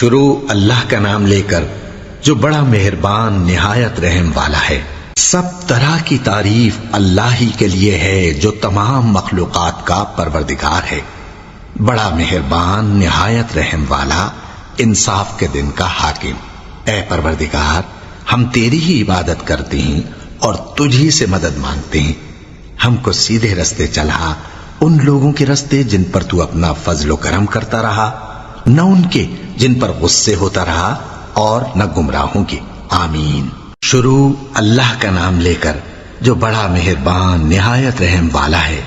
شروع اللہ کا نام لے کر جو بڑا مہربان نہایت رحم والا ہے۔ سب طرح کی تعریف اللہ ہی کے لیے ہے جو تمام مخلوقات کا پروردگار ہے، بڑا مہربان نہایت رحم والا، انصاف کے دن کا حاکم۔ اے پروردگار، ہم تیری ہی عبادت کرتے ہیں اور تجھی سے مدد مانگتے ہیں۔ ہم کو سیدھے رستے چلا، ان لوگوں کے رستے جن پر تو اپنا فضل و کرم کرتا رہا، نہ ان کے جن پر غصے ہوتا رہا، اور نہ گمراہوں کے۔ آمین۔ شروع اللہ کا نام لے کر جو بڑا مہربان نہایت رحم والا ہے۔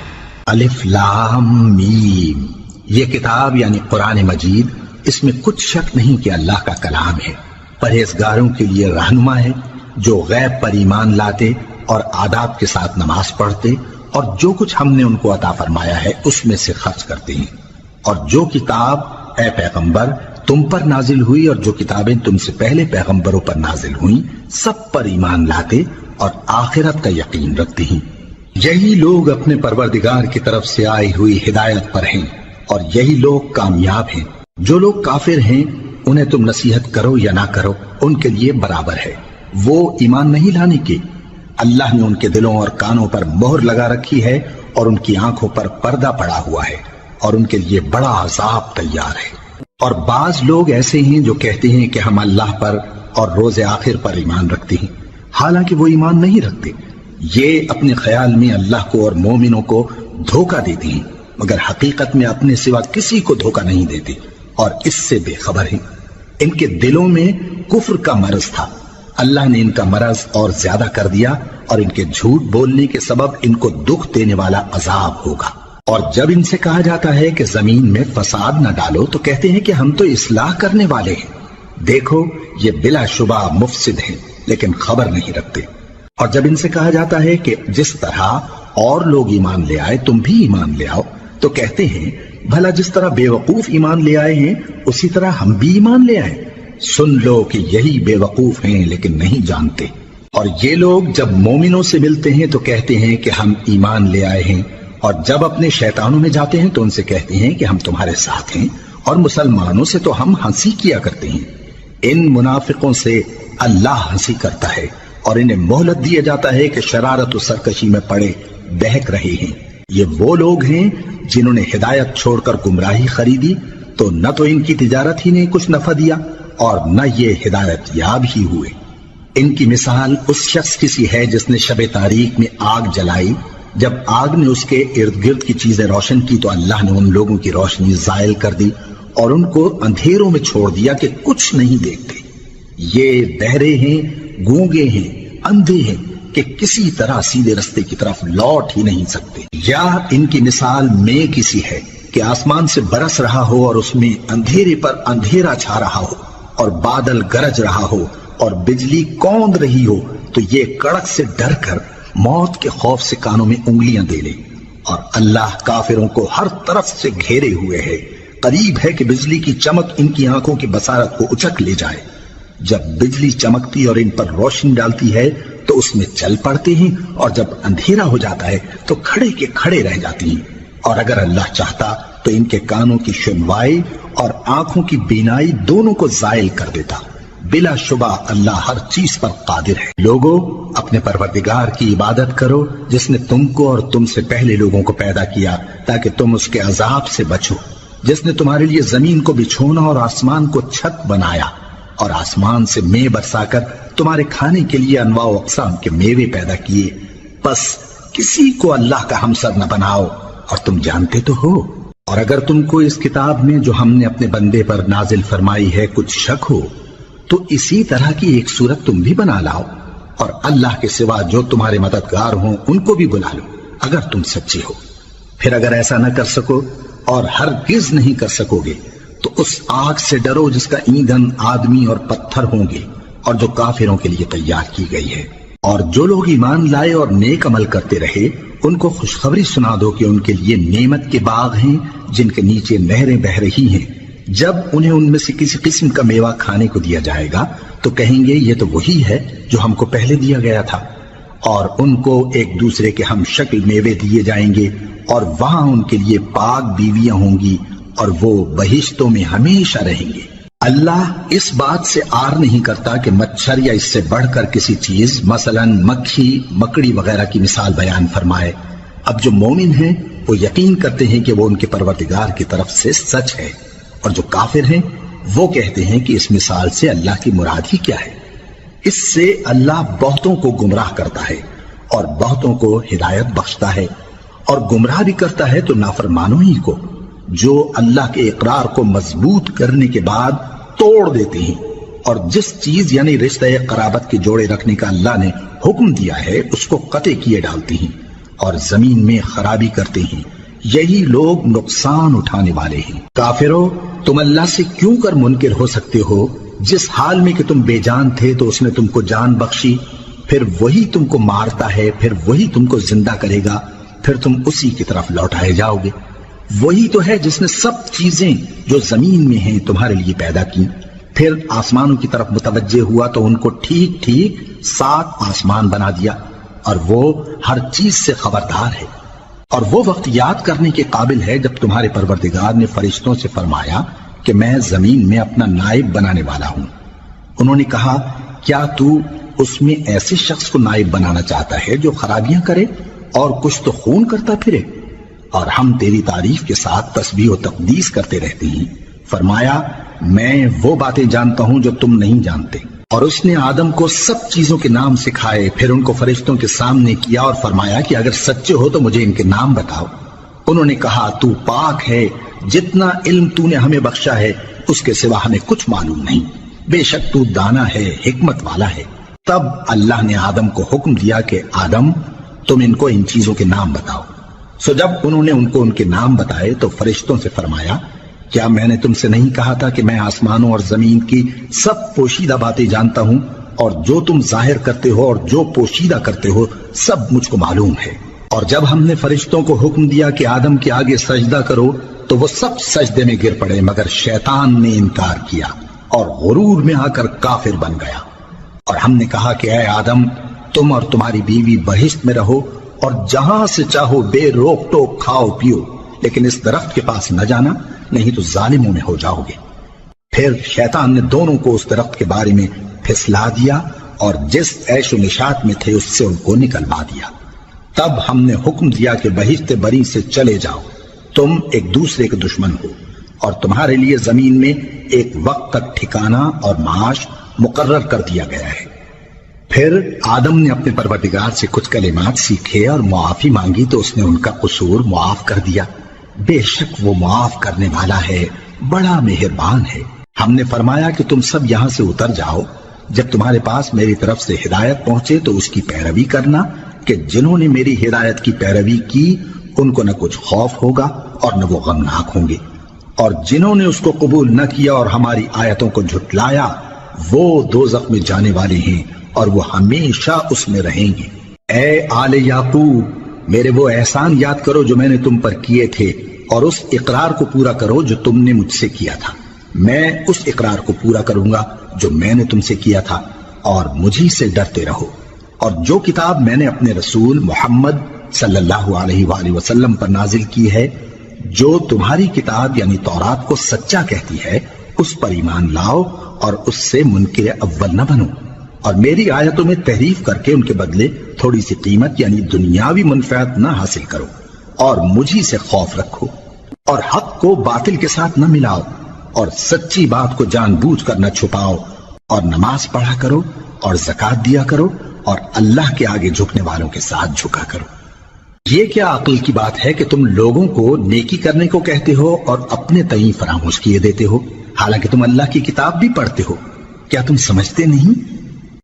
الف لام میم۔ یہ کتاب یعنی قرآن مجید، اس میں کچھ شک نہیں کہ اللہ کا کلام ہے، پرہیزگاروں کے لیے رہنما ہے، جو غیب پر ایمان لاتے اور آداب کے ساتھ نماز پڑھتے اور جو کچھ ہم نے ان کو عطا فرمایا ہے اس میں سے خرچ کرتے ہیں، اور جو کتاب اے پیغمبر تم پر نازل ہوئی اور جو کتابیں تم سے پہلے پیغمبروں پر نازل ہوئیں سب پر ایمان لاتے اور آخرت کا یقین رکھتے ہیں۔ یہی لوگ اپنے پروردگار کی طرف سے آئی ہوئی ہدایت پر ہیں اور یہی لوگ کامیاب ہیں۔ جو لوگ کافر ہیں انہیں تم نصیحت کرو یا نہ کرو ان کے لیے برابر ہے، وہ ایمان نہیں لانے کے۔ اللہ نے ان کے دلوں اور کانوں پر مہر لگا رکھی ہے اور ان کی آنکھوں پر پردہ پڑا ہوا ہے اور ان کے لیے بڑا عذاب تیار ہے۔ اور بعض لوگ ایسے ہیں جو کہتے ہیں کہ ہم اللہ پر اور روز آخر پر ایمان رکھتے ہیں، حالانکہ وہ ایمان نہیں رکھتے۔ یہ اپنے خیال میں اللہ کو اور مومنوں کو دھوکہ دیتے ہیں، مگر حقیقت میں اپنے سوا کسی کو دھوکہ نہیں دیتے اور اس سے بے خبر ہیں۔ ان کے دلوں میں کفر کا مرض تھا، اللہ نے ان کا مرض اور زیادہ کر دیا اور ان کے جھوٹ بولنے کے سبب ان کو دکھ دینے والا عذاب ہوگا۔ اور جب ان سے کہا جاتا ہے کہ زمین میں فساد نہ ڈالو تو کہتے ہیں کہ ہم تو اصلاح کرنے والے ہیں، دیکھو یہ بلا شبہ مفسد ہیں لیکن خبر نہیں رکھتے۔ اور جب ان سے کہا جاتا ہے کہ جس طرح اور لوگ ایمان لے آئے تم بھی ایمان لے آؤ تو کہتے ہیں بھلا جس طرح بے وقوف ایمان لے آئے ہیں اسی طرح ہم بھی ایمان لے آئے۔ سن لو کہ یہی بے وقوف ہیں لیکن نہیں جانتے۔ اور یہ لوگ جب مومنوں سے ملتے ہیں تو کہتے ہیں کہ ہم ایمان لے آئے ہیں، اور جب اپنے شیطانوں میں جاتے ہیں تو ان سے کہتے ہیں کہ ہم تمہارے ساتھ ہیں، اور مسلمانوں سے تو ہم ہنسی کیا کرتے ہیں۔ ان منافقوں سے اللہ ہنسی کرتا ہے اور انہیں مہلت دیا جاتا ہے کہ شرارت و سرکشی میں پڑے بہک رہے ہیں۔ یہ وہ لوگ ہیں جنہوں نے ہدایت چھوڑ کر گمراہی خریدی تو نہ تو ان کی تجارت ہی نے کچھ نفع دیا اور نہ یہ ہدایت یاب ہی ہوئے۔ ان کی مثال اس شخص کی سی ہے جس نے شب تاریک میں آگ جلائی، جب آگ نے اس کے ارد گرد کی چیزیں روشن کی تو اللہ نے ان لوگوں کی روشنی زائل کر دی اور ان کو اندھیروں میں چھوڑ دیا کہ کچھ نہیں دیکھتے۔ یہ بہرے ہیں، گونگے ہیں، اندھے ہیں کہ کسی طرح سیدھے رستے کی طرف لوٹ ہی نہیں سکتے۔ یا ان کی مثال میں کسی ہے کہ آسمان سے برس رہا ہو اور اس میں اندھیرے پر اندھیرا چھا رہا ہو اور بادل گرج رہا ہو اور بجلی کوند رہی ہو تو یہ کڑک سے ڈر کر موت کے خوف سے کانوں میں انگلیاں دے لے۔ اور اللہ کافروں کو ہر طرف سے گھیرے ہوئے ہے، قریب ہے کہ بجلی کی چمک ان کی آنکھوں کی بصارت کو اچک لے جائے۔ جب بجلی چمکتی اور ان پر روشنی ڈالتی ہے تو اس میں چل پڑتے ہیں، اور جب اندھیرا ہو جاتا ہے تو کھڑے کے کھڑے رہ جاتی ہیں۔ اور اگر اللہ چاہتا تو ان کے کانوں کی سنوائی اور آنکھوں کی بینائی دونوں کو زائل کر دیتا۔ بلا شبہ اللہ ہر چیز پر قادر ہے۔ لوگوں، اپنے پروردگار کی عبادت کرو جس نے تم کو اور تم سے پہلے لوگوں کو پیدا کیا تاکہ تم اس کے عذاب سے بچو، جس نے تمہارے لیے زمین کو بچھونا اور آسمان کو چھت بنایا اور آسمان سے مے برسا کر تمہارے کھانے کے لیے انواع و اقسام کے میوے پیدا کیے۔ بس کسی کو اللہ کا ہمسر نہ بناؤ، اور تم جانتے تو ہو۔ اور اگر تم کو اس کتاب میں جو ہم نے اپنے بندے پر نازل فرمائی ہے کچھ شک ہو تو اسی طرح کی ایک صورت تم بھی بنا لاؤ، اور اللہ کے سوا جو تمہارے مددگار ہوں ان کو بھی بلا لو اگر تم سچے ہو۔ پھر اگر ایسا نہ کر سکو اور ہرگز نہیں کر سکو گے تو اس آگ سے ڈرو جس کا ایندھن آدمی اور پتھر ہوں گے اور جو کافروں کے لیے تیار کی گئی ہے۔ اور جو لوگ ایمان لائے اور نیک عمل کرتے رہے ان کو خوشخبری سنا دو کہ ان کے لیے نعمت کے باغ ہیں جن کے نیچے نہریں بہ رہی ہیں۔ جب انہیں ان میں سے کسی قسم کا میوہ کھانے کو دیا جائے گا تو کہیں گے یہ تو وہی ہے جو ہم کو پہلے دیا گیا تھا، اور ان کو ایک دوسرے کے ہم شکل میوے دیے جائیں گے، اور وہاں ان کے لیے پاک بیویاں ہوں گی اور وہ بہشتوں میں ہمیشہ رہیں گے۔ اللہ اس بات سے آر نہیں کرتا کہ مچھر یا اس سے بڑھ کر کسی چیز مثلا مکھی مکڑی وغیرہ کی مثال بیان فرمائے۔ اب جو مومن ہیں وہ یقین کرتے ہیں کہ وہ ان کے پروردگار کی طرف سے سچ ہے، اور جو کافر ہیں وہ کہتے ہیں کہ اس مثال سے اللہ کی مراد ہی کیا ہے۔ اس سے اللہ بہتوں کو گمراہ کرتا ہے اور بہتوں کو ہدایت بخشتا ہے، اور گمراہ بھی کرتا ہے تو نافرمانوں ہی کو، جو اللہ کے اقرار کو مضبوط کرنے کے بعد توڑ دیتے ہیں، اور جس چیز یعنی رشتہ قرابت کے جوڑے رکھنے کا اللہ نے حکم دیا ہے اس کو قطع کیے ڈالتے ہیں اور زمین میں خرابی کرتے ہیں۔ یہی لوگ نقصان اٹھانے والے ہیں۔ کافرو، تم اللہ سے کیوں کر منکر ہو سکتے ہو؟ جس حال میں کہ تم بے جان تھے تو اس نے تم کو جان بخشی، پھر وہی تم کو مارتا ہے، پھر وہی تم کو زندہ کرے گا، پھر تم اسی کی طرف لوٹائے جاؤ گے۔ وہی تو ہے جس نے سب چیزیں جو زمین میں ہیں تمہارے لیے پیدا کی، پھر آسمانوں کی طرف متوجہ ہوا تو ان کو ٹھیک ٹھیک 7 آسمان بنا دیا، اور وہ ہر چیز سے خبردار ہے۔ اور وہ وقت یاد کرنے کے قابل ہے جب تمہارے پروردگار نے فرشتوں سے فرمایا کہ میں زمین میں اپنا نائب بنانے والا ہوں۔ انہوں نے کہا، کیا تو اس میں ایسے شخص کو نائب بنانا چاہتا ہے جو خرابیاں کرے اور کچھ تو خون کرتا پھرے؟ اور ہم تیری تعریف کے ساتھ تسبیح و تقدیس کرتے رہتے ہیں۔ فرمایا، میں وہ باتیں جانتا ہوں جو تم نہیں جانتے۔ اور اس نے آدم کو سب چیزوں کے نام سکھائے، پھر ان کو فرشتوں کے سامنے کیا اور فرمایا کہ اگر سچے ہو تو مجھے ان کے نام بتاؤ۔ انہوں نے کہا، تو پاک ہے، جتنا علم تو نے ہمیں بخشا ہے اس کے سوا ہمیں کچھ معلوم نہیں، بے شک تو دانا ہے، حکمت والا ہے۔ تب اللہ نے آدم کو حکم دیا کہ آدم، تم ان کو ان چیزوں کے نام بتاؤ۔ سو جب انہوں نے ان کو ان کے نام بتائے تو فرشتوں سے فرمایا، کیا میں نے تم سے نہیں کہا تھا کہ میں آسمانوں اور زمین کی سب پوشیدہ باتیں جانتا ہوں، اور جو تم ظاہر کرتے ہو اور جو پوشیدہ کرتے ہو سب مجھ کو معلوم ہے۔ اور جب ہم نے فرشتوں کو حکم دیا کہ آدم کے آگے سجدہ کرو تو وہ سب سجدے میں گر پڑے، مگر شیطان نے انکار کیا اور غرور میں آ کر کافر بن گیا۔ اور ہم نے کہا کہ اے آدم، تم اور تمہاری بیوی بہشت میں رہو اور جہاں سے چاہو بے روک ٹوک کھاؤ پیو، لیکن اس درخت کے پاس نہ جانا، نہیں تو ظالموں میں ہو جاؤ گے۔ پھر شیطان نے دونوں کو اس درخت کے بارے میں پھسلا دیا اور جس عیش و نشاط میں تھے اس سے ان کو نکلوا دیا۔ تب ہم نے حکم دیا کہ بہشت بری سے چلے جاؤ، تم ایک دوسرے کے دشمن ہو، اور تمہارے لیے زمین میں ایک وقت تک ٹھکانہ اور معاش مقرر کر دیا گیا ہے۔ پھر آدم نے اپنے پروردگار سے کچھ کلمات سیکھے اور معافی مانگی تو اس نے ان کا قصور معاف کر دیا۔ بے شک وہ معاف کرنے والا ہے، بڑا مہربان ہے۔ ہم نے فرمایا کہ تم سب یہاں سے اتر جاؤ، جب تمہارے پاس میری طرف سے ہدایت پہنچے تو اس کی پیروی کرنا، کہ جنہوں نے میری ہدایت کی پیروی کی ان کو نہ کچھ خوف ہوگا اور نہ وہ غمناک ہوں گے، اور جنہوں نے اس کو قبول نہ کیا اور ہماری آیتوں کو جھٹلایا وہ دوزخ میں جانے والے ہیں اور وہ ہمیشہ اس میں رہیں گے۔ اے آل یعقوب، میرے وہ احسان یاد کرو جو میں نے تم پر کیے تھے، اور اس اقرار کو پورا کرو جو تم نے مجھ سے کیا تھا۔ میں اس اقرار کو پورا کروں گا جو میں نے تم سے کیا تھا، اور مجھی سے ڈرتے رہو۔ اور جو کتاب میں نے اپنے رسول محمد صلی اللہ علیہ وآلہ وسلم پر نازل کی ہے، جو تمہاری کتاب یعنی تورات کو سچا کہتی ہے، اس پر ایمان لاؤ اور اس سے منکر اول نہ بنو، اور میری آیتوں میں تحریف کر کے ان کے بدلے تھوڑی سی قیمت یعنی دنیاوی منفعت نہ حاصل کرو، اور مجھی سے خوف رکھو، اور حق کو باطل کے ساتھ نہ ملاؤ، اور سچی بات کو جان بوجھ کر نہ چھپاؤ، اور نماز پڑھا کرو اور زکوٰۃ دیا کرو، اور اللہ کے آگے جھکنے والوں کے ساتھ جھکا کرو۔ یہ کیا عقل کی بات ہے کہ تم لوگوں کو نیکی کرنے کو کہتے ہو اور اپنے تئیں فراموش کیے دیتے ہو، حالانکہ تم اللہ کی کتاب بھی پڑھتے ہو؟ کیا تم سمجھتے نہیں؟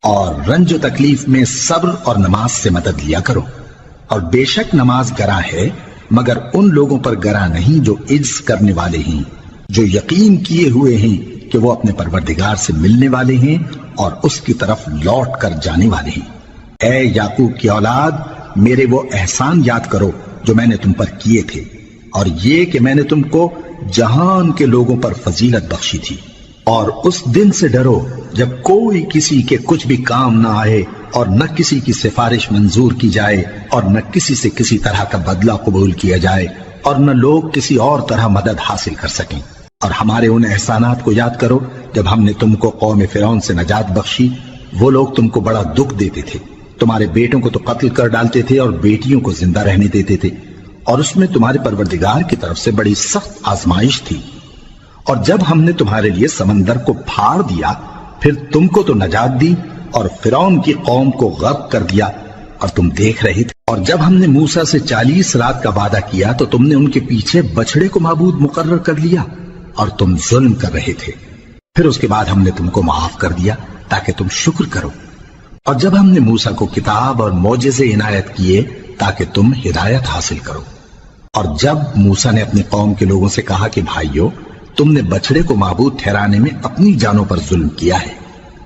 اور رنج و تکلیف میں صبر اور نماز سے مدد لیا کرو، اور بے شک نماز گراں ہے، مگر ان لوگوں پر گراں نہیں جو عجز کرنے والے ہیں، جو یقین کیے ہوئے ہیں کہ وہ اپنے پروردگار سے ملنے والے ہیں اور اس کی طرف لوٹ کر جانے والے ہیں۔ اے یعقوب کی اولاد، میرے وہ احسان یاد کرو جو میں نے تم پر کیے تھے، اور یہ کہ میں نے تم کو جہان کے لوگوں پر فضیلت بخشی تھی۔ اور اس دن سے ڈرو جب کوئی کسی کے کچھ بھی کام نہ آئے، اور نہ کسی کی سفارش منظور کی جائے، اور نہ کسی سے کسی طرح کا بدلہ قبول کیا جائے، اور نہ لوگ کسی اور طرح مدد حاصل کر سکیں۔ اور ہمارے ان احسانات کو یاد کرو جب ہم نے تم کو قوم فرعون سے نجات بخشی۔ وہ لوگ تم کو بڑا دکھ دیتے تھے، تمہارے بیٹوں کو تو قتل کر ڈالتے تھے اور بیٹیوں کو زندہ رہنے دیتے تھے، اور اس میں تمہارے پروردگار کی طرف سے بڑی سخت آزمائش تھی۔ اور جب ہم نے تمہارے لیے سمندر کو پھاڑ دیا، پھر تم کو تو نجات دی اور فرعون کی قوم کو غرق کر دیا، اور تم دیکھ رہے تھے۔ اور جب ہم نے موسیٰ سے 40 رات کا وعدہ کیا تو تم نے ان کے پیچھے بچڑے کو معبود مقرر کر لیا اور تم ظلم کر رہے تھے۔ پھر اس کے بعد ہم نے تم کو معاف کر دیا تاکہ تم شکر کرو۔ اور جب ہم نے موسیٰ کو کتاب اور معجزے عنایت کیے تاکہ تم ہدایت حاصل کرو۔ اور جب موسیٰ نے اپنی قوم کے لوگوں سے کہا کہ بھائیو، تم نے بچڑے کو معبود ٹھہرانے میں اپنی جانوں پر ظلم کیا ہے،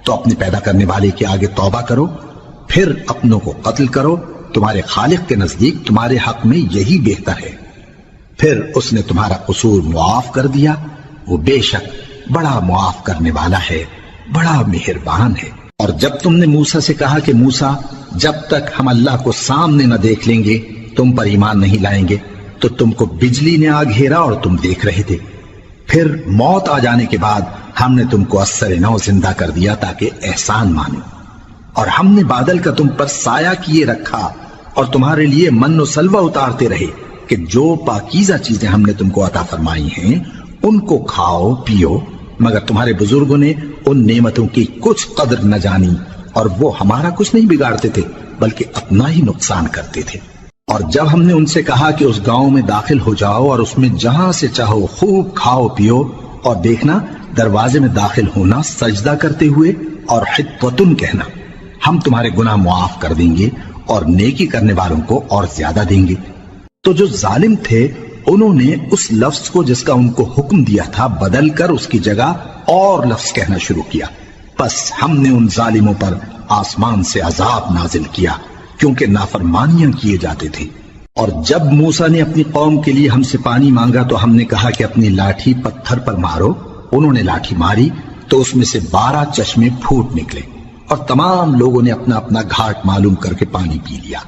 تو اپنے پیدا کرنے والے کے آگے توبہ کرو، پھر اپنوں کو قتل کرو، تمہارے خالق کے نزدیک تمہارے حق میں یہی بہتر ہے۔ پھر اس نے تمہارا قصور معاف کر دیا، وہ بے شک بڑا معاف کرنے والا ہے، بڑا مہربان ہے۔ اور جب تم نے موسیٰ سے کہا کہ موسیٰ، جب تک ہم اللہ کو سامنے نہ دیکھ لیں گے تم پر ایمان نہیں لائیں گے، تو تم کو بجلی نے آ گھیرا اور تم دیکھ رہے تھے۔ پھر موت آ جانے کے بعد ہم نے تم کو اثر نو زندہ کر دیا تاکہ احسان مانو۔ اور ہم نے بادل کا تم پر سایہ کیے رکھا اور تمہارے لیے من و سلوہ اتارتے رہے کہ جو پاکیزہ چیزیں ہم نے تم کو عطا فرمائی ہیں ان کو کھاؤ پیو، مگر تمہارے بزرگوں نے ان نعمتوں کی کچھ قدر نہ جانی، اور وہ ہمارا کچھ نہیں بگاڑتے تھے بلکہ اپنا ہی نقصان کرتے تھے۔ اور جب ہم نے ان سے کہا کہ اس گاؤں میں داخل ہو جاؤ اور اس میں جہاں سے چاہو خوب کھاؤ پیو، اور دیکھنا دروازے میں داخل ہونا سجدہ کرتے ہوئے اور حطوتن کہنا، ہم تمہارے گناہ معاف کر دیں گے اور نیکی کرنے والوں کو اور زیادہ دیں گے۔ تو جو ظالم تھے انہوں نے اس لفظ کو جس کا ان کو حکم دیا تھا بدل کر اس کی جگہ اور لفظ کہنا شروع کیا، پس ہم نے ان ظالموں پر آسمان سے عذاب نازل کیا کیونکہ نافرمانیاں کیے جاتے تھے۔ اور جب موسیٰ نے اپنی قوم کے لیے ہم سے پانی مانگا تو ہم نے کہا کہ اپنی لاٹھی پتھر پر مارو۔ انہوں نے لاٹھی ماری تو اس میں سے 12 چشمے پھوٹ نکلے، اور تمام لوگوں نے اپنا اپنا گھاٹ معلوم کر کے پانی پی لیا۔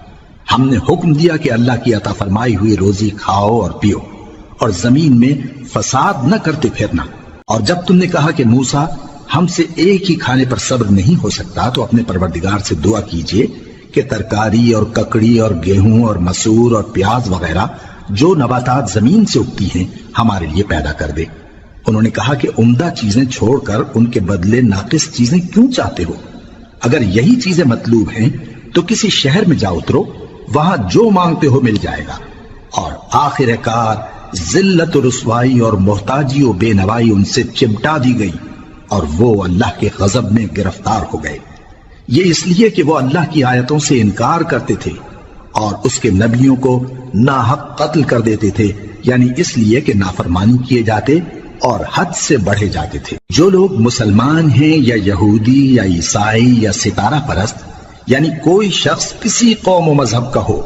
ہم نے حکم دیا کہ اللہ کی عطا فرمائی ہوئی روزی کھاؤ اور پیو، اور زمین میں فساد نہ کرتے پھرنا۔ اور جب تم نے کہا کہ موسیٰ، ہم سے ایک ہی کھانے پر صبر نہیں ہو سکتا، تو اپنے پروردگار سے دعا کیجئے کہ ترکاری اور ککڑی اور گیہوں اور مسور اور پیاز وغیرہ جو نباتات زمین سے اگتی ہیں ہمارے لیے پیدا کر دے۔ انہوں نے کہا کہ عمدہ چیزیں چھوڑ کر ان کے بدلے ناقص چیزیں کیوں چاہتے ہو؟ اگر یہی چیزیں مطلوب ہیں تو کسی شہر میں جا اترو، وہاں جو مانگتے ہو مل جائے گا۔ اور آخر کار ذلت و رسوائی اور محتاجی و بے نوائی ان سے چمٹا دی گئی، اور وہ اللہ کے غضب میں گرفتار ہو گئے۔ یہ اس لیے کہ وہ اللہ کی آیتوں سے انکار کرتے تھے اور اس کے نبیوں کو ناحق قتل کر دیتے تھے، یعنی اس لیے کہ نافرمانی کیے جاتے اور حد سے بڑھے جاتے تھے۔ جو لوگ مسلمان ہیں یا یہودی یا عیسائی یا ستارہ پرست، یعنی کوئی شخص کسی قوم و مذہب کا ہو،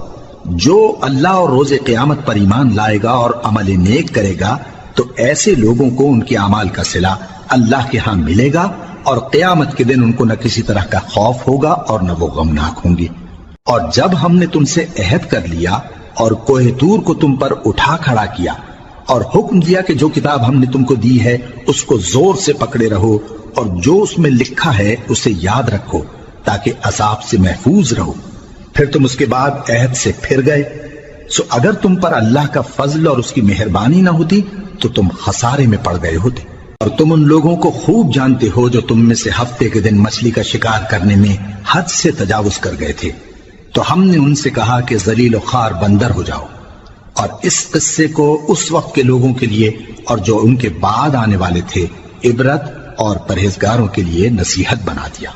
جو اللہ اور روز قیامت پر ایمان لائے گا اور عمل نیک کرے گا، تو ایسے لوگوں کو ان کے اعمال کا صلہ اللہ کے ہاں ملے گا، اور قیامت کے دن ان کو نہ کسی طرح کا خوف ہوگا اور نہ وہ غمناک ہوں گے۔ اور جب ہم نے تم سے عہد کر لیا اور کوہ طور کو تم پر اٹھا کھڑا کیا اور حکم دیا کہ جو کتاب ہم نے تم کو دی ہے اس کو زور سے پکڑے رہو، اور جو اس میں لکھا ہے اسے یاد رکھو تاکہ عذاب سے محفوظ رہو، پھر تم اس کے بعد عہد سے پھر گئے، سو اگر تم پر اللہ کا فضل اور اس کی مہربانی نہ ہوتی تو تم خسارے میں پڑ گئے ہوتے۔ اور تم ان لوگوں کو خوب جانتے ہو جو تم میں سے ہفتے کے دن مچھلی کا شکار کرنے میں حد سے تجاوز کر گئے تھے، تو ہم نے ان سے کہا کہ ذلیل و خوار بندر ہو جاؤ، اور اس قصے کو اس وقت کے لوگوں کے لیے اور جو ان کے بعد آنے والے تھے عبرت اور پرہیزگاروں کے لیے نصیحت بنا دیا۔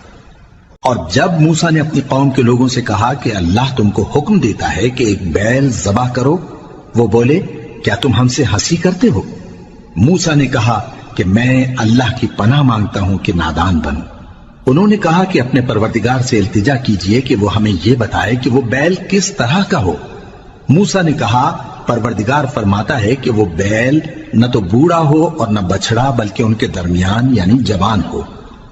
اور جب موسیٰ نے اپنی قوم کے لوگوں سے کہا کہ اللہ تم کو حکم دیتا ہے کہ ایک بیل ذبح کرو، وہ بولے کیا تم ہم سے ہنسی کرتے ہو؟ موسیٰ نے کہا کہ میں اللہ کی پناہ مانگتا ہوں کہ نادان بنوں۔ انہوں نے کہا کہ اپنے پروردگار سے التجا کیجئے کہ وہ ہمیں یہ بتائے کہ وہ بیل کس طرح کا ہو۔ موسیٰ نے کہا پروردگار فرماتا ہے کہ وہ بیل نہ تو بوڑھا ہو اور نہ بچڑا بلکہ ان کے درمیان یعنی جوان ہو،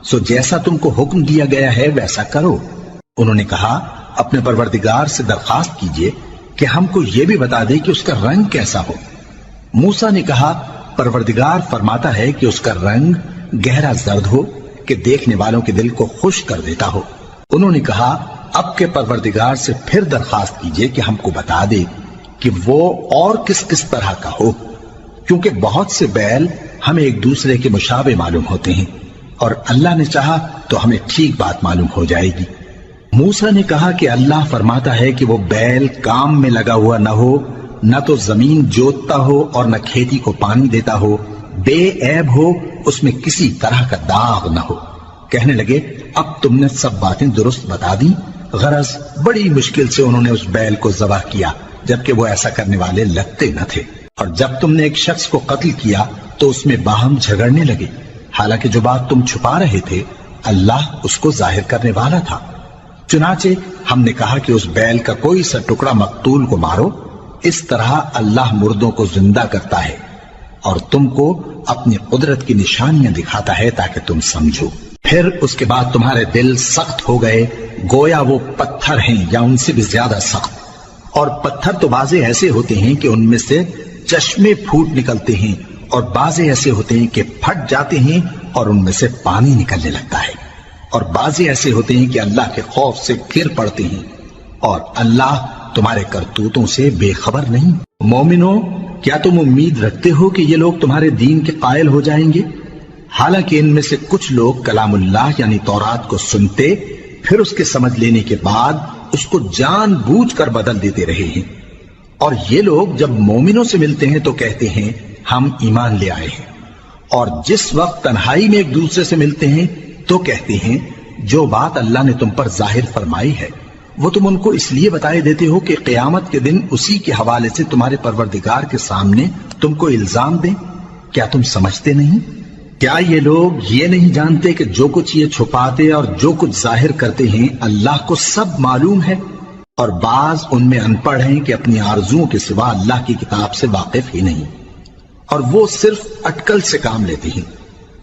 سو جیسا تم کو حکم دیا گیا ہے ویسا کرو۔ انہوں نے کہا اپنے پروردگار سے درخواست کیجئے کہ ہم کو یہ بھی بتا دے کہ اس کا رنگ کیسا ہو۔ موسیٰ نے کہا پروردگار فرماتا ہے کہ اس کا رنگ گہرا زرد ہو کہ دیکھنے والوں کے دل کو خوش کر دیتا ہو۔ انہوں نے کہا اب کے پروردگار سے پھر درخواست کیجئے کہ ہم کو بتا دے کہ وہ اور کس کس طرح کا ہو، کیونکہ بہت سے بیل ہمیں ایک دوسرے کے مشابہ معلوم ہوتے ہیں، اور اللہ نے چاہا تو ہمیں ٹھیک بات معلوم ہو جائے گی۔ موسیٰ نے کہا کہ اللہ فرماتا ہے کہ وہ بیل کام میں لگا ہوا نہ ہو، نہ تو زمین جوتتا ہو اور نہ کھیتی کو پانی دیتا ہو، بے عیب ہو، اس میں کسی طرح کا داغ نہ ہو۔ کہنے لگے اب تم نے سب باتیں درست بتا دی۔ غرض بڑی مشکل سے انہوں نے اس بیل کو ذبح کیا، جبکہ وہ ایسا کرنے والے لگتے نہ تھے۔ اور جب تم نے ایک شخص کو قتل کیا تو اس میں باہم جھگڑنے لگے، حالانکہ جو بات تم چھپا رہے تھے اللہ اس کو ظاہر کرنے والا تھا۔ چنانچہ ہم نے کہا کہ اس بیل کا کوئی سا ٹکڑا مقتول کو مارو، اس طرح اللہ مردوں کو زندہ کرتا ہے اور تم کو اپنی قدرت کی نشانیاں دکھاتا ہے تاکہ تم سمجھو۔ پھر اس کے بعد تمہارے دل سخت ہو گئے، گویا وہ پتھر ہیں یا ان سے بھی زیادہ سخت۔ اور پتھر تو بعضے ایسے ہوتے ہیں کہ ان میں سے چشمے پھوٹ نکلتے ہیں، اور بعضے ایسے ہوتے ہیں کہ پھٹ جاتے ہیں اور ان میں سے پانی نکلنے لگتا ہے، اور بعضے ایسے ہوتے ہیں کہ اللہ کے خوف سے گر پڑتے ہیں، اور اللہ تمہارے کرتوتوں سے بے خبر نہیں۔ مومنو، کیا تم امید رکھتے ہو کہ یہ لوگ تمہارے دین کے قائل ہو جائیں گے؟ حالانکہ ان میں سے کچھ لوگ کلام اللہ یعنی تورات کو سنتے، پھر اس کے سمجھ لینے کے بعد اس کو جان بوجھ کر بدل دیتے رہے ہیں، اور یہ لوگ جب مومنوں سے ملتے ہیں تو کہتے ہیں ہم ایمان لے آئے ہیں، اور جس وقت تنہائی میں ایک دوسرے سے ملتے ہیں تو کہتے ہیں جو بات اللہ نے تم پر ظاہر فرمائی ہے وہ تم ان کو اس لیے بتائے دیتے ہو کہ قیامت کے دن اسی کے حوالے سے تمہارے پروردگار کے سامنے تم کو الزام دیں۔ کیا تم سمجھتے نہیں؟ کیا یہ لوگ یہ نہیں جانتے کہ جو کچھ یہ چھپاتے اور جو کچھ ظاہر کرتے ہیں اللہ کو سب معلوم ہے؟ اور بعض ان میں ان پڑھ ہیں کہ اپنی آرزوؤں کے سوا اللہ کی کتاب سے واقف ہی نہیں، اور وہ صرف اٹکل سے کام لیتے ہیں۔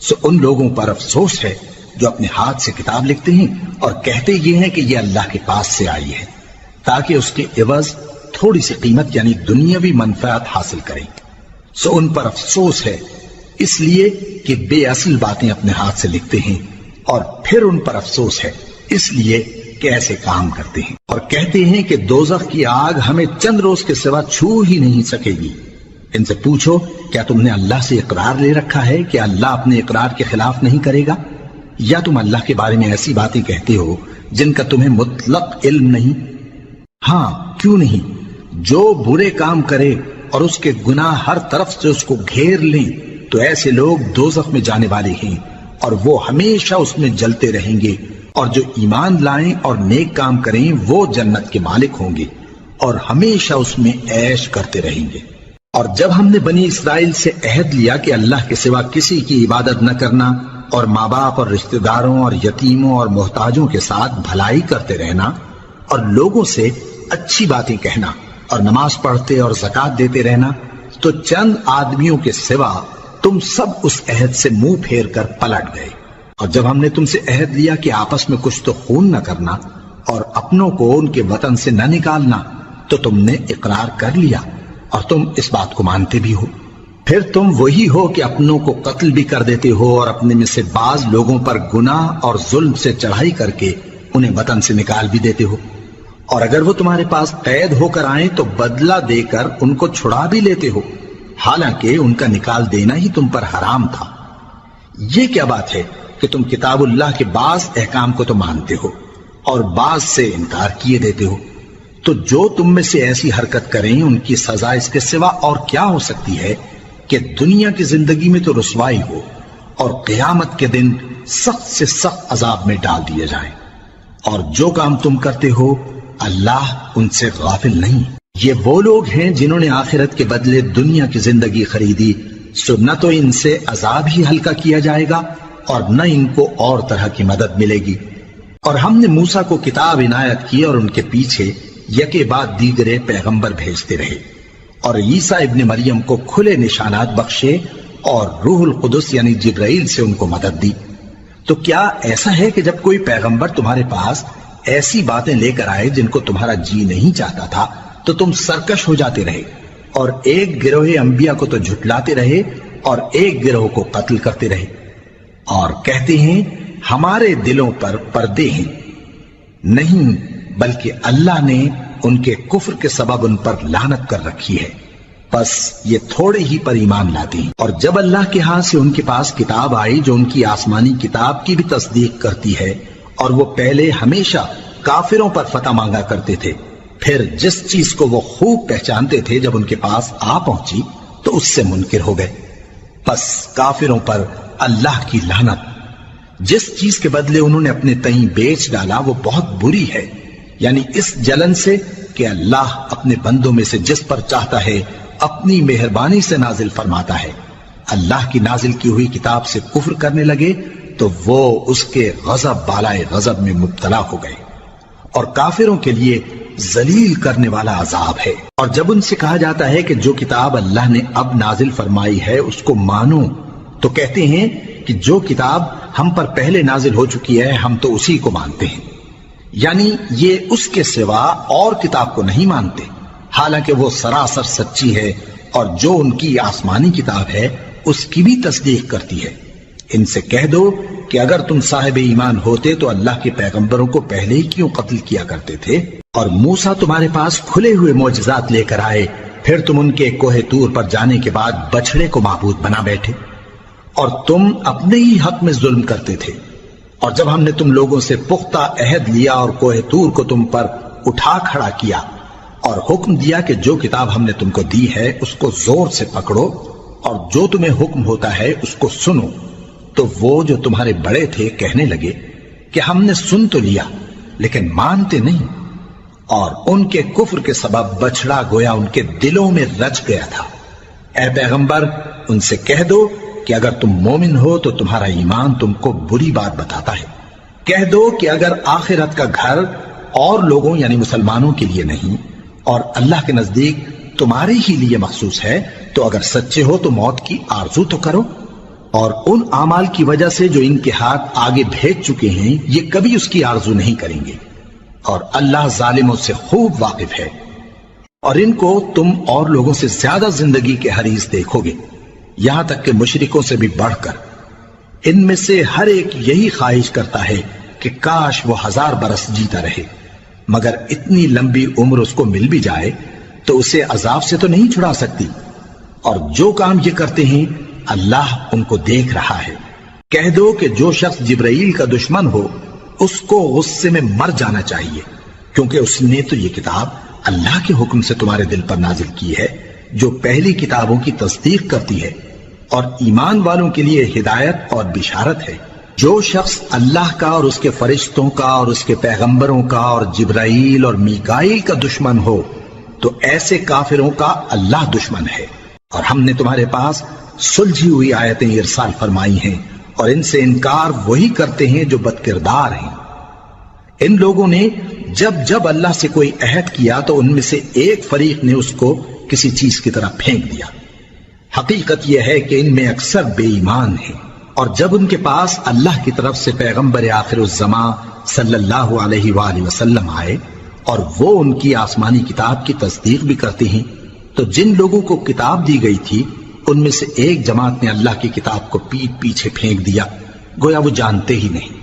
سو ان لوگوں پر افسوس ہے جو اپنے ہاتھ سے کتاب لکھتے ہیں اور کہتے یہ ہیں کہ یہ اللہ کے پاس سے آئی ہے، تاکہ اس کے عوض تھوڑی سی قیمت یعنی دنیاوی منفعت حاصل کریں۔ سو ان پر افسوس ہے اس لیے کہ بے اصل باتیں اپنے ہاتھ سے لکھتے ہیں، اور پھر ان پر افسوس ہے اس لیے کہ ایسے کام کرتے ہیں، اور کہتے ہیں کہ دوزخ کی آگ ہمیں چند روز کے سوا چھو ہی نہیں سکے گی۔ ان سے پوچھو کیا تم نے اللہ سے اقرار لے رکھا ہے کہ اللہ اپنے اقرار کے خلاف نہیں کرے گا؟ یا تم اللہ کے بارے میں ایسی باتیں کہتے ہو جن کا تمہیں مطلق علم نہیں؟ ہاں کیوں نہیں، جو برے کام کرے اور اس کے گناہ ہر طرف سے اس کو گھیر لیں تو ایسے لوگ دوزخ میں جانے والے ہیں، اور وہ ہمیشہ اس میں جلتے رہیں گے، اور جو ایمان لائیں اور نیک کام کریں وہ جنت کے مالک ہوں گے اور ہمیشہ اس میں عیش کرتے رہیں گے۔ اور جب ہم نے بنی اسرائیل سے عہد لیا کہ اللہ کے سوا کسی کی عبادت نہ کرنا، اور ماں باپ اور رشتہ داروں اور یتیموں اور محتاجوں کے ساتھ بھلائی کرتے رہنا، اور لوگوں سے اچھی باتیں کہنا، اور نماز پڑھتے اور زکوٰۃ دیتے رہنا، تو چند آدمیوں کے سوا تم سب اس عہد سے منہ پھیر کر پلٹ گئے۔ اور جب ہم نے تم سے عہد لیا کہ آپس میں کچھ تو خون نہ کرنا اور اپنوں کو ان کے وطن سے نہ نکالنا، تو تم نے اقرار کر لیا اور تم اس بات کو مانتے بھی ہو۔ پھر تم وہی ہو کہ اپنوں کو قتل بھی کر دیتے ہو، اور اپنے میں سے بعض لوگوں پر گناہ اور ظلم سے چڑھائی کر کے انہیں وطن سے نکال بھی دیتے ہو، اور اگر وہ تمہارے پاس قید ہو کر آئیں تو بدلہ دے کر ان کو چھڑا بھی لیتے ہو، حالانکہ ان کا نکال دینا ہی تم پر حرام تھا۔ یہ کیا بات ہے کہ تم کتاب اللہ کے بعض احکام کو تو مانتے ہو اور بعض سے انکار کیے دیتے ہو؟ تو جو تم میں سے ایسی حرکت کریں ان کی سزا اس کے سوا اور کیا ہو سکتی ہے کہ دنیا کی زندگی میں تو رسوائی ہو اور قیامت کے دن سخت سے سخت عذاب میں ڈال دیے جائیں۔ اور جو کام تم کرتے ہو اللہ ان سے غافل نہیں۔ یہ وہ لوگ ہیں جنہوں نے آخرت کے بدلے دنیا کی زندگی خریدی، سو نہ تو ان سے عذاب ہی ہلکا کیا جائے گا اور نہ ان کو اور طرح کی مدد ملے گی۔ اور ہم نے موسیٰ کو کتاب عنایت کی اور ان کے پیچھے یکے بعد دیگرے پیغمبر بھیجتے رہے، اور عیسیٰ ابن مریم کو کھلے نشانات بخشے اور روح القدس یعنی جبرائیل سے ان کو مدد دی۔ تو کیا ایسا ہے کہ جب کوئی پیغمبر تمہارے پاس ایسی باتیں لے کر آئے جن کو تمہارا جی نہیں چاہتا تھا تو تم سرکش ہو جاتے رہے، اور ایک گروہ انبیاء کو تو جھٹلاتے رہے اور ایک گروہ کو قتل کرتے رہے، اور کہتے ہیں ہمارے دلوں پر پردے ہیں، نہیں بلکہ اللہ نے ان کے کفر کے سبب ان پر لعنت کر رکھی ہے، بس یہ تھوڑے ہی پر ایمان لاتے ہیں۔ اور جب اللہ کے ہاں سے ان کے پاس کتاب آئی جو ان کی آسمانی کتاب کی بھی تصدیق کرتی ہے، اور وہ پہلے ہمیشہ کافروں پر فتح مانگا کرتے تھے، پھر جس چیز کو وہ خوب پہچانتے تھے جب ان کے پاس آ پہنچی تو اس سے منکر ہو گئے، بس کافروں پر اللہ کی لعنت۔ جس چیز کے بدلے انہوں نے اپنے تئیں بیچ ڈالا وہ بہت بری ہے، یعنی اس جلن سے کہ اللہ اپنے بندوں میں سے جس پر چاہتا ہے اپنی مہربانی سے نازل فرماتا ہے۔ اللہ کی نازل کی ہوئی کتاب سے کفر کرنے لگے تو وہ اس کے غضب بالائے غضب میں مبتلا ہو گئے، اور کافروں کے لیے ذلیل کرنے والا عذاب ہے۔ اور جب ان سے کہا جاتا ہے کہ جو کتاب اللہ نے اب نازل فرمائی ہے اس کو مانو، تو کہتے ہیں کہ جو کتاب ہم پر پہلے نازل ہو چکی ہے ہم تو اسی کو مانتے ہیں، یعنی یہ اس کے سوا اور کتاب کو نہیں مانتے، حالانکہ وہ سراسر سچی ہے، اور جو ان کی آسمانی کتاب ہے اس کی بھی تصدیق کرتی ہے۔ ان سے کہہ دو کہ اگر تم صاحب ایمان ہوتے تو اللہ کے پیغمبروں کو پہلے ہی کیوں قتل کیا کرتے تھے؟ اور موسیٰ تمہارے پاس کھلے ہوئے معجزات لے کر آئے، پھر تم ان کے کوہ طور پر جانے کے بعد بچڑے کو معبود بنا بیٹھے، اور تم اپنے ہی حق میں ظلم کرتے تھے۔ اور جب ہم نے تم لوگوں سے پختہ عہد لیا اور کوہ طور کو تم پر اٹھا کھڑا کیا، اور حکم دیا کہ جو کتاب ہم نے تم کو دی ہے اس کو زور سے پکڑو، اور جو تمہیں حکم ہوتا ہے اس کو سنو، تو وہ جو تمہارے بڑے تھے کہنے لگے کہ ہم نے سن تو لیا لیکن مانتے نہیں، اور ان کے کفر کے سبب بچڑا گویا ان کے دلوں میں رچ گیا تھا۔ اے پیغمبر ان سے کہہ دو کہ اگر تم مومن ہو تو تمہارا ایمان تم کو بری بات بتاتا ہے۔ کہہ دو کہ اگر آخرت کا گھر اور لوگوں یعنی مسلمانوں کے لیے نہیں اور اللہ کے نزدیک تمہارے ہی لیے مخصوص ہے تو اگر سچے ہو تو موت کی آرزو تو کرو، اور ان اعمال کی وجہ سے جو ان کے ہاتھ آگے بھیج چکے ہیں یہ کبھی اس کی آرزو نہیں کریں گے، اور اللہ ظالموں سے خوب واقف ہے۔ اور ان کو تم اور لوگوں سے زیادہ زندگی کے حریص دیکھو گے، یہاں تک کہ مشرکوں سے بھی بڑھ کر۔ ان میں سے ہر ایک یہی خواہش کرتا ہے کہ کاش وہ 1000 برس جیتا رہے، مگر اتنی لمبی عمر اس کو مل بھی جائے تو اسے عذاب سے تو نہیں چھڑا سکتی، اور جو کام یہ کرتے ہیں اللہ ان کو دیکھ رہا ہے۔ کہہ دو کہ جو شخص جبرائیل کا دشمن ہو اس کو غصے میں مر جانا چاہیے، کیونکہ اس نے تو یہ کتاب اللہ کے حکم سے تمہارے دل پر نازل کی ہے جو پہلی کتابوں کی تصدیق کرتی ہے، اور ایمان والوں کے لیے ہدایت اور بشارت ہے۔ جو شخص اللہ کا اور اس کے فرشتوں کا اور اس کے پیغمبروں کا اور جبرائیل اور میکائیل کا دشمن ہو تو ایسے کافروں کا اللہ دشمن ہے۔ اور ہم نے تمہارے پاس سلجھی ہوئی آیتیں ارسال فرمائی ہیں، اور ان سے انکار وہی کرتے ہیں جو بد کردار ہیں۔ ان لوگوں نے جب اللہ سے کوئی عہد کیا تو ان میں سے ایک فریق نے اس کو کسی چیز کی طرح پھینک دیا۔ حقیقت یہ ہے کہ ان میں اکثر بے ایمان ہیں، اور جب ان کے پاس اللہ کی طرف سے پیغمبر آخر الزمان صلی اللہ علیہ وآلہ وسلم آئے اور وہ ان کی آسمانی کتاب کی تصدیق بھی کرتے ہیں، تو جن لوگوں کو کتاب دی گئی تھی ان میں سے ایک جماعت نے اللہ کی کتاب کو پیٹ پیچھے پھینک دیا، گویا وہ جانتے ہی نہیں،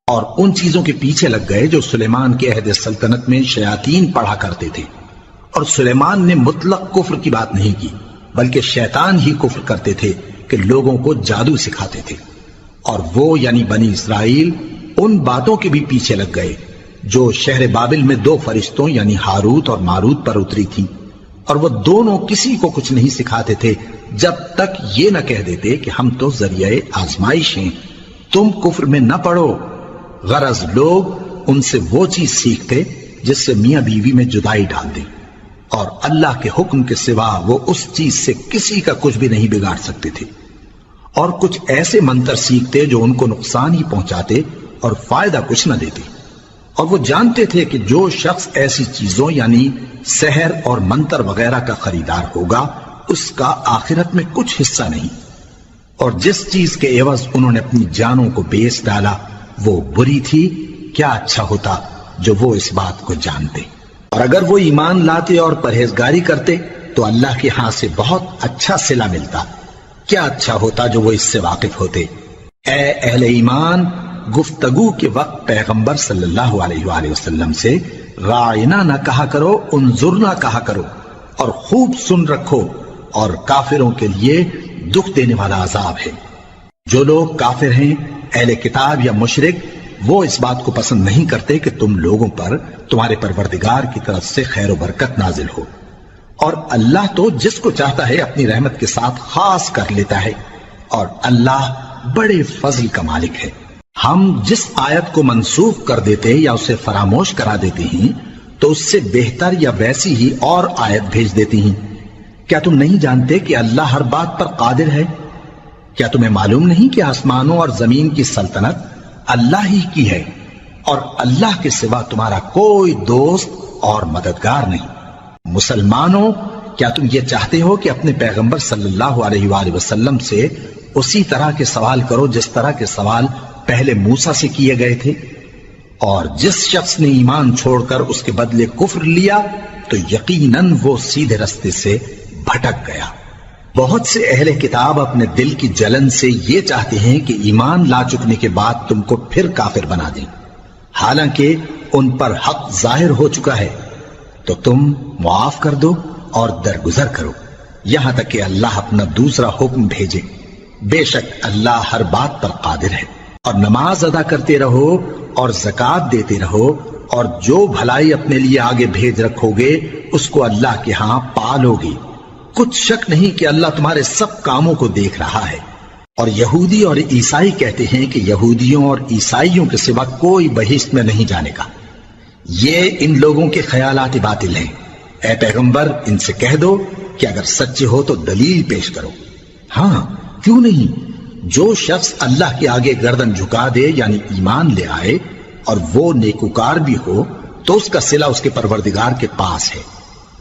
اور ان چیزوں کے پیچھے لگ گئے جو سلیمان کے عہد سلطنت میں شیاطین پڑھا کرتے تھے۔ اور سلیمان نے مطلق کفر کی بات نہیں کی، بلکہ شیطان ہی کفر کرتے تھے کہ لوگوں کو جادو سکھاتے تھے، اور وہ یعنی بنی اسرائیل ان باتوں کے بھی پیچھے لگ گئے جو شہر بابل میں 2 فرشتوں یعنی ہاروت اور ماروت پر اتری تھی، اور وہ دونوں کسی کو کچھ نہیں سکھاتے تھے جب تک یہ نہ کہہ دیتے کہ ہم تو ذریعہ آزمائش ہیں، تم کفر میں نہ پڑو۔ غرض لوگ ان سے وہ چیز سیکھتے جس سے میاں بیوی میں جدائی ڈال دیں، اور اللہ کے حکم کے سوا وہ اس چیز سے کسی کا کچھ بھی نہیں بگاڑ سکتے تھے، اور کچھ ایسے منتر سیکھتے جو ان کو نقصان ہی پہنچاتے اور فائدہ کچھ نہ دیتے۔ اور وہ جانتے تھے کہ جو شخص ایسی چیزوں یعنی سحر اور منتر وغیرہ کا خریدار ہوگا اس کا آخرت میں کچھ حصہ نہیں، اور جس چیز کے عوض انہوں نے اپنی جانوں کو بیچ ڈالا وہ بری تھی، کیا اچھا ہوتا جو وہ اس بات کو جانتے۔ اور اگر وہ ایمان لاتے اور پرہیزگاری کرتے تو اللہ کے ہاں سے بہت اچھا صلہ ملتا، کیا اچھا ہوتا جو وہ اس سے واقف ہوتے۔ اے اہل ایمان، گفتگو کے وقت پیغمبر صلی اللہ علیہ وآلہ وسلم سے رائنا نہ کہا کرو، انظرنا کہا کرو، اور خوب سن رکھو، اور کافروں کے لیے دکھ دینے والا عذاب ہے۔ جو لوگ کافر ہیں، اہل کتاب یا مشرک، وہ اس بات کو پسند نہیں کرتے کہ تم لوگوں پر تمہارے پروردگار کی طرف سے خیر و برکت نازل ہو، اور اللہ تو جس کو چاہتا ہے اپنی رحمت کے ساتھ خاص کر لیتا ہے، اور اللہ بڑے فضل کا مالک ہے۔ ہم جس آیت کو منسوخ کر دیتے یا اسے فراموش کرا دیتے ہیں تو اس سے بہتر یا ویسی ہی اور آیت بھیج دیتی ہیں۔ کیا تم نہیں جانتے کہ اللہ ہر بات پر قادر ہے؟ کیا تمہیں معلوم نہیں کہ آسمانوں اور زمین کی سلطنت اللہ ہی کی ہے، اور اللہ کے سوا تمہارا کوئی دوست اور مددگار نہیں؟ مسلمانوں، کیا تم یہ چاہتے ہو کہ اپنے پیغمبر صلی اللہ علیہ وآلہ وسلم سے اسی طرح کے سوال کرو جس طرح کے سوال پہلے موسیٰ سے کیے گئے تھے؟ اور جس شخص نے ایمان چھوڑ کر اس کے بدلے کفر لیا تو یقیناً وہ سیدھے رستے سے بھٹک گیا۔ بہت سے اہل کتاب اپنے دل کی جلن سے یہ چاہتے ہیں کہ ایمان لا چکنے کے بعد تم کو پھر کافر بنا دیں، حالانکہ ان پر حق ظاہر ہو چکا ہے۔ تو تم معاف کر دو اور درگزر کرو یہاں تک کہ اللہ اپنا دوسرا حکم بھیجے۔ بے شک اللہ ہر بات پر قادر ہے۔ اور نماز ادا کرتے رہو اور زکوٰۃ دیتے رہو، اور جو بھلائی اپنے لیے آگے بھیج رکھو گے اس کو اللہ کے ہاں پالو گے۔ کچھ شک نہیں کہ اللہ تمہارے سب کاموں کو دیکھ رہا ہے۔ اور یہودی اور عیسائی کہتے ہیں کہ یہودیوں اور عیسائیوں کے سوا کوئی بہشت میں نہیں جانے کا۔ یہ ان لوگوں کے خیالات باطل ہیں۔ اے پیغمبر، ان سے کہہ دو کہ اگر سچے ہو تو دلیل پیش کرو۔ ہاں، کیوں نہیں؟ جو شخص اللہ کے آگے گردن جھکا دے، یعنی ایمان لے آئے، اور وہ نیکوکار بھی ہو، تو اس کا صلہ اس کے پروردگار کے پاس ہے۔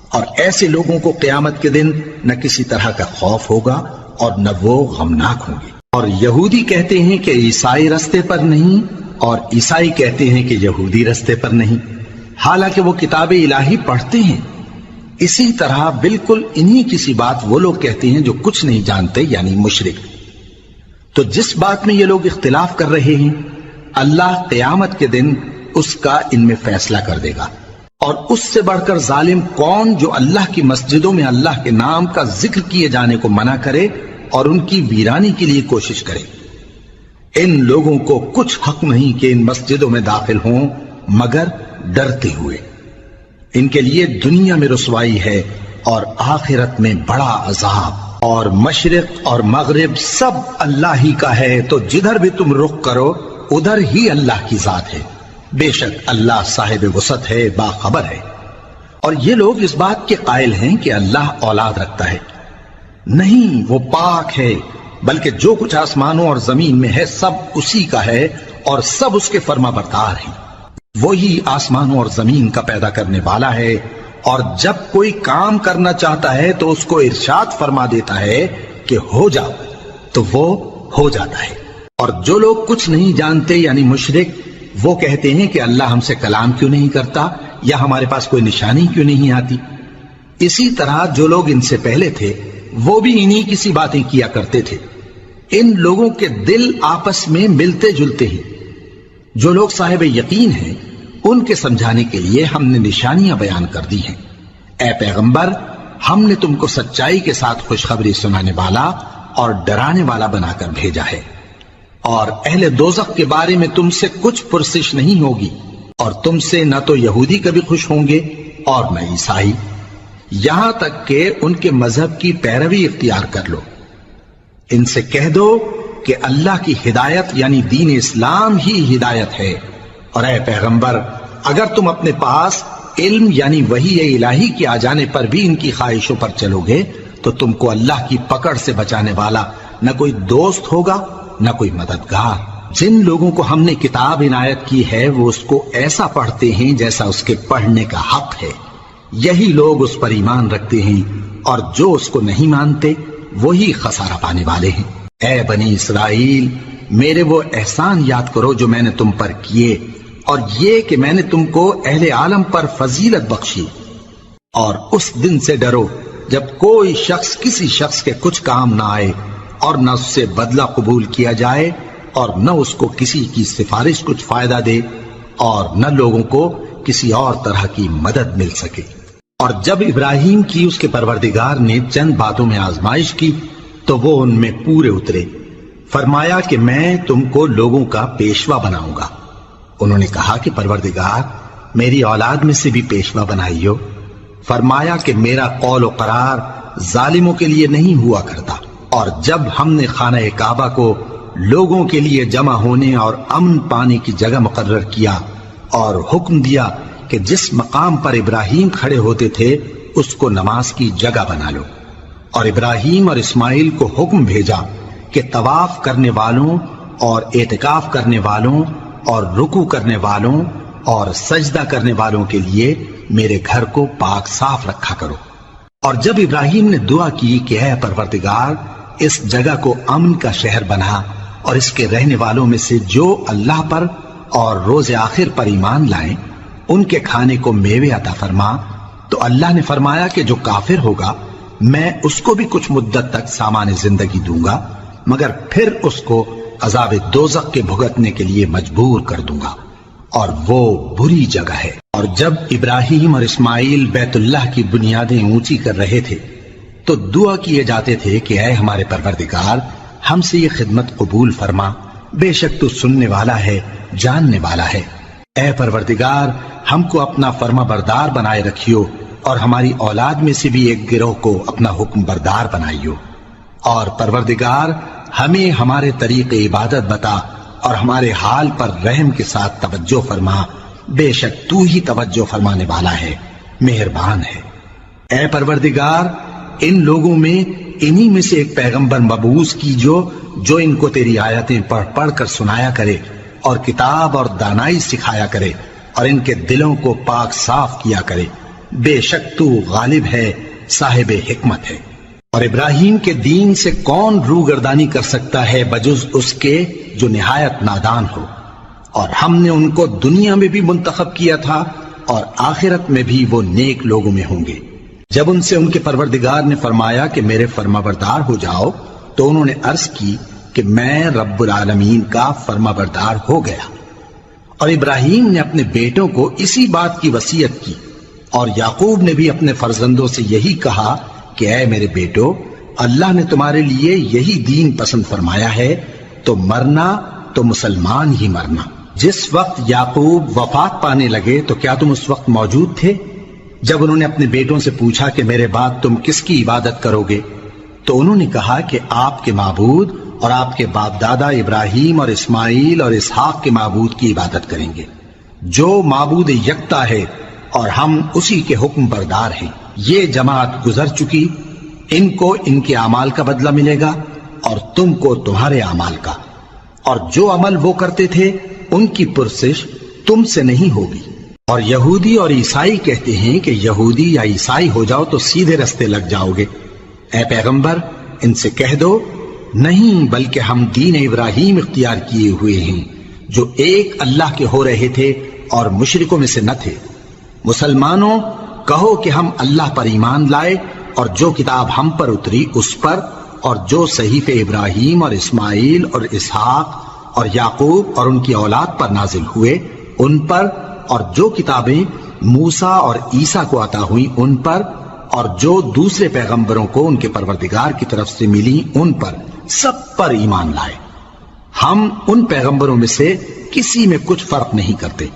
اور ایسے لوگوں کو قیامت کے دن نہ کسی طرح کا خوف ہوگا اور نہ وہ غمناک ہوں گے۔ اور یہودی کہتے ہیں کہ عیسائی رستے پر نہیں، اور عیسائی کہتے ہیں کہ یہودی رستے پر نہیں، حالانکہ وہ کتاب الہی پڑھتے ہیں۔ اسی طرح بالکل انہی کسی بات وہ لوگ کہتے ہیں جو کچھ نہیں جانتے، یعنی مشرک۔ تو جس بات میں یہ لوگ اختلاف کر رہے ہیں، اللہ قیامت کے دن اس کا ان میں فیصلہ کر دے گا۔ اور اس سے بڑھ کر ظالم کون جو اللہ کی مسجدوں میں اللہ کے نام کا ذکر کیے جانے کو منع کرے اور ان کی ویرانی کے لیے کوشش کرے۔ ان لوگوں کو کچھ حق نہیں کہ ان مسجدوں میں داخل ہوں مگر ڈرتے ہوئے۔ ان کے لیے دنیا میں رسوائی ہے اور آخرت میں بڑا عذاب۔ اور مشرق اور مغرب سب اللہ ہی کا ہے، تو جدھر بھی تم رخ کرو ادھر ہی اللہ کی ذات ہے۔ بے شک اللہ صاحب وسعت ہے، باخبر ہے۔ اور یہ لوگ اس بات کے قائل ہیں کہ اللہ اولاد رکھتا ہے۔ نہیں، وہ پاک ہے، بلکہ جو کچھ آسمانوں اور زمین میں ہے سب اسی کا ہے، اور سب اس کے فرما بردار ہیں۔ وہی آسمانوں اور زمین کا پیدا کرنے والا ہے، اور جب کوئی کام کرنا چاہتا ہے تو اس کو ارشاد فرما دیتا ہے کہ ہو جاؤ، تو وہ ہو جاتا ہے۔ اور جو لوگ کچھ نہیں جانتے، یعنی مشرک، وہ کہتے ہیں کہ اللہ ہم سے کلام کیوں نہیں کرتا، یا ہمارے پاس کوئی نشانی کیوں نہیں آتی۔ اسی طرح جو لوگ ان سے پہلے تھے وہ بھی انہی کسی باتیں کیا کرتے تھے۔ ان لوگوں کے دل آپس میں ملتے جلتے ہیں۔ جو لوگ صاحب یقین ہیں ان کے سمجھانے کے لیے ہم نے نشانیاں بیان کر دی ہیں۔ اے پیغمبر، ہم نے تم کو سچائی کے ساتھ خوشخبری سنانے والا اور ڈرانے والا بنا کر بھیجا ہے۔ اور اہل دوزخ کے بارے میں تم سے کچھ پرسش نہیں ہوگی، اور تم سے نہ تو یہودی کبھی خوش ہوں گے اور نہ عیسائی، یہاں تک کہ ان کے مذہب کی پیروی اختیار کر لو۔ ان سے کہہ دو کہ اللہ کی ہدایت یعنی دین اسلام ہی ہدایت ہے۔ اور اے پیغمبر، اگر تم اپنے پاس علم یعنی وحی الہی کے آ جانے پر بھی ان کی خواہشوں پر چلو گے تو تم کو اللہ کی پکڑ سے بچانے والا نہ کوئی دوست ہوگا نہ کوئی مددگار۔ جن لوگوں کو ہم نے کتاب عنایت کی ہے وہ اس کو ایسا پڑھتے ہیں جیسا اس کے پڑھنے کا حق ہے، یہی لوگ اس پر ایمان رکھتے ہیں، اور جو اس کو نہیں مانتے وہی خسارہ پانے والے ہیں۔ اے بنی اسرائیل، میرے وہ احسان یاد کرو جو میں نے تم پر کیے، اور یہ کہ میں نے تم کو اہل عالم پر فضیلت بخشی۔ اور اس دن سے ڈرو جب کوئی شخص کسی شخص کے کچھ کام نہ آئے، اور نہ اس سے بدلہ قبول کیا جائے اور نہ اس کو کسی کی سفارش کچھ فائدہ دے اور نہ لوگوں کو کسی اور طرح کی مدد مل سکے۔ اور جب ابراہیم کی اس کے پروردگار نے چند باتوں میں آزمائش کی تو وہ ان میں پورے اترے۔ فرمایا کہ میں تم کو لوگوں کا پیشوا بناؤں گا۔ انہوں نے کہا کہ پروردگار میری اولاد میں سے بھی پیشوا بنائیو۔ فرمایا کہ میرا قول و قرار ظالموں کے لیے نہیں ہوا کرتا۔ اور جب ہم نے خانہ کعبہ کو لوگوں کے لیے جمع ہونے اور امن پانے کی جگہ مقرر کیا اور حکم دیا کہ جس مقام پر ابراہیم کھڑے ہوتے تھے اس کو نماز کی جگہ بنا لو، اور ابراہیم اور اسماعیل کو حکم بھیجا کہ طواف کرنے والوں اور اعتکاف کرنے والوں اور رکوع کرنے والوں اور سجدہ کرنے والوں کے لیے میرے گھر کو پاک صاف رکھا کرو۔ اور جب ابراہیم نے دعا کی کہ اے پروردگار اس جگہ کو امن کا شہر بنا اور اس کے رہنے والوں میں سے جو اللہ پر اور روز آخر پر ایمان لائیں ان کے کھانے کو میوے عطا فرما، تو اللہ نے فرمایا کہ جو کافر ہوگا میں اس کو بھی کچھ مدت تک سامان زندگی دوں گا، مگر پھر اس کو عذاب دوزخ کے بھگتنے کے لیے مجبور کر دوں گا، اور وہ بری جگہ ہے۔ اور جب ابراہیم اور اسماعیل بیت اللہ کی بنیادیں اونچی کر رہے تھے تو دعا کیے جاتے تھے کہ اے ہمارے پروردگار ہم سے یہ خدمت قبول فرما، بے شک تو سننے والا ہے، جاننے والا ہے۔ اے پروردگار ہم کو اپنا فرما بردار بنائے رکھیو اور ہماری اولاد میں سے بھی ایک گروہ کو اپنا حکم بردار بنائیو، اور پروردگار ہمیں ہمارے طریق عبادت بتا اور ہمارے حال پر رحم کے ساتھ توجہ فرما، بے شک تو ہی توجہ فرمانے والا ہے، مہربان ہے۔ اے پروردگار ان لوگوں میں انہی میں سے ایک پیغمبر مبعوث کی جو ان کو تیری آیتیں پڑھ پڑھ کر سنایا کرے اور کتاب اور دانائی سکھایا کرے اور ان کے دلوں کو پاک صاف کیا کرے، بے شک تو غالب ہے، صاحب حکمت ہے۔ اور ابراہیم کے دین سے کون روگردانی کر سکتا ہے بجز اس کے جو نہایت نادان ہو، اور ہم نے ان کو دنیا میں بھی منتخب کیا تھا اور آخرت میں بھی وہ نیک لوگوں میں ہوں گے۔ جب ان سے ان کے پروردگار نے فرمایا کہ میرے فرما بردار ہو جاؤ تو انہوں نے عرض کی کہ میں رب العالمین کا فرما بردار ہو گیا۔ اور ابراہیم نے اپنے بیٹوں کو اسی بات کی وصیت کی، اور یعقوب نے بھی اپنے فرزندوں سے یہی کہا کہ اے میرے بیٹو، اللہ نے تمہارے لیے یہی دین پسند فرمایا ہے، تو مرنا تو مسلمان ہی مرنا۔ جس وقت یعقوب وفات پانے لگے تو کیا تم اس وقت موجود تھے جب انہوں نے اپنے بیٹوں سے پوچھا کہ میرے بعد تم کس کی عبادت کرو گے؟ تو انہوں نے کہا کہ آپ کے معبود اور آپ کے باپ دادا ابراہیم اور اسماعیل اور اسحاق کے معبود کی عبادت کریں گے، جو معبود یکتا ہے اور ہم اسی کے حکم بردار ہیں۔ یہ جماعت گزر چکی، ان کو ان کے اعمال کا بدلہ ملے گا اور تم کو تمہارے اعمال کا، اور جو عمل وہ کرتے تھے ان کی پرسش تم سے نہیں ہوگی۔ اور یہودی اور عیسائی کہتے ہیں کہ یہودی یا عیسائی ہو جاؤ تو سیدھے رستے لگ جاؤ گے۔ اے پیغمبر ان سے کہہ دو نہیں، بلکہ ہم دین ابراہیم اختیار کیے ہوئے ہیں جو ایک اللہ کے ہو رہے تھے اور مشرکوں میں سے نہ تھے۔ مسلمانوں کہو کہ ہم اللہ پر ایمان لائے اور جو کتاب ہم پر اتری اس پر، اور جو صحیفے ابراہیم اور اسماعیل اور اسحاق اور یعقوب اور ان کی اولاد پر نازل ہوئے ان پر، اور جو کتابیں موسیٰ اور عیسیٰ کو عطا ہوئیں ان پر، اور جو دوسرے پیغمبروں کو ان کے پروردگار کی طرف سے ملی ان پر، سب پر ایمان لائے۔ ہم ان پیغمبروں میں سے کسی میں کچھ فرق نہیں کرتے،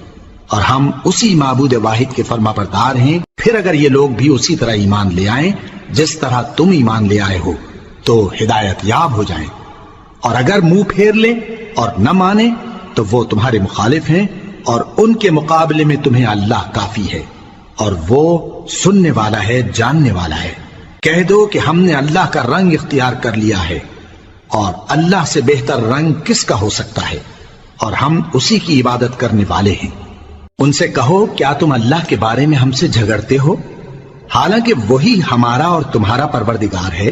اور ہم اسی معبود واحد کے فرما بردار ہیں۔ پھر اگر یہ لوگ بھی اسی طرح ایمان لے آئیں جس طرح تم ایمان لے آئے ہو تو ہدایت یاب ہو جائیں، اور اگر منہ پھیر لیں اور نہ مانیں تو وہ تمہارے مخالف ہیں، اور ان کے مقابلے میں تمہیں اللہ کافی ہے، اور وہ سننے والا ہے، جاننے والا ہے۔ کہہ دو کہ ہم نے اللہ کا رنگ اختیار کر لیا ہے، اور اللہ سے بہتر رنگ کس کا ہو سکتا ہے، اور ہم اسی کی عبادت کرنے والے ہیں۔ ان سے کہو کیا تم اللہ کے بارے میں ہم سے جھگڑتے ہو، حالانکہ وہی ہمارا اور تمہارا پروردگار ہے،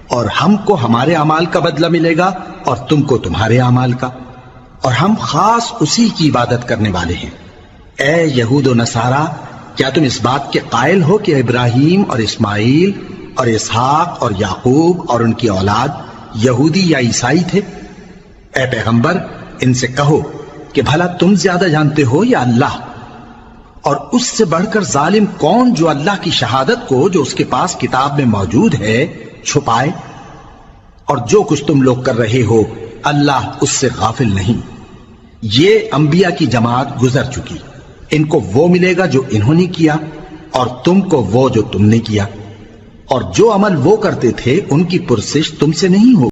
اور ہم کو ہمارے اعمال کا بدلہ ملے گا اور تم کو تمہارے اعمال کا، اور ہم خاص اسی کی عبادت کرنے والے ہیں۔ اے یہود و نصارا، کیا تم اس بات کے قائل ہو کہ ابراہیم اور اسماعیل اور اسحاق اور یعقوب اور ان کی اولاد یہودی یا عیسائی تھے؟ اے پیغمبر ان سے کہو کہ بھلا تم زیادہ جانتے ہو یا اللہ؟ اور اس سے بڑھ کر ظالم کون جو اللہ کی شہادت کو جو اس کے پاس کتاب میں موجود ہے چھپائے؟ اور جو کچھ تم لوگ کر رہے ہو اللہ اس سے غافل نہیں۔ یہ انبیاء کی جماعت گزر چکی، ان کو وہ ملے گا جو انہوں نے کیا اور تم کو وہ جو تم نے کیا، اور جو عمل وہ کرتے تھے ان کی پرسش تم سے نہیں ہو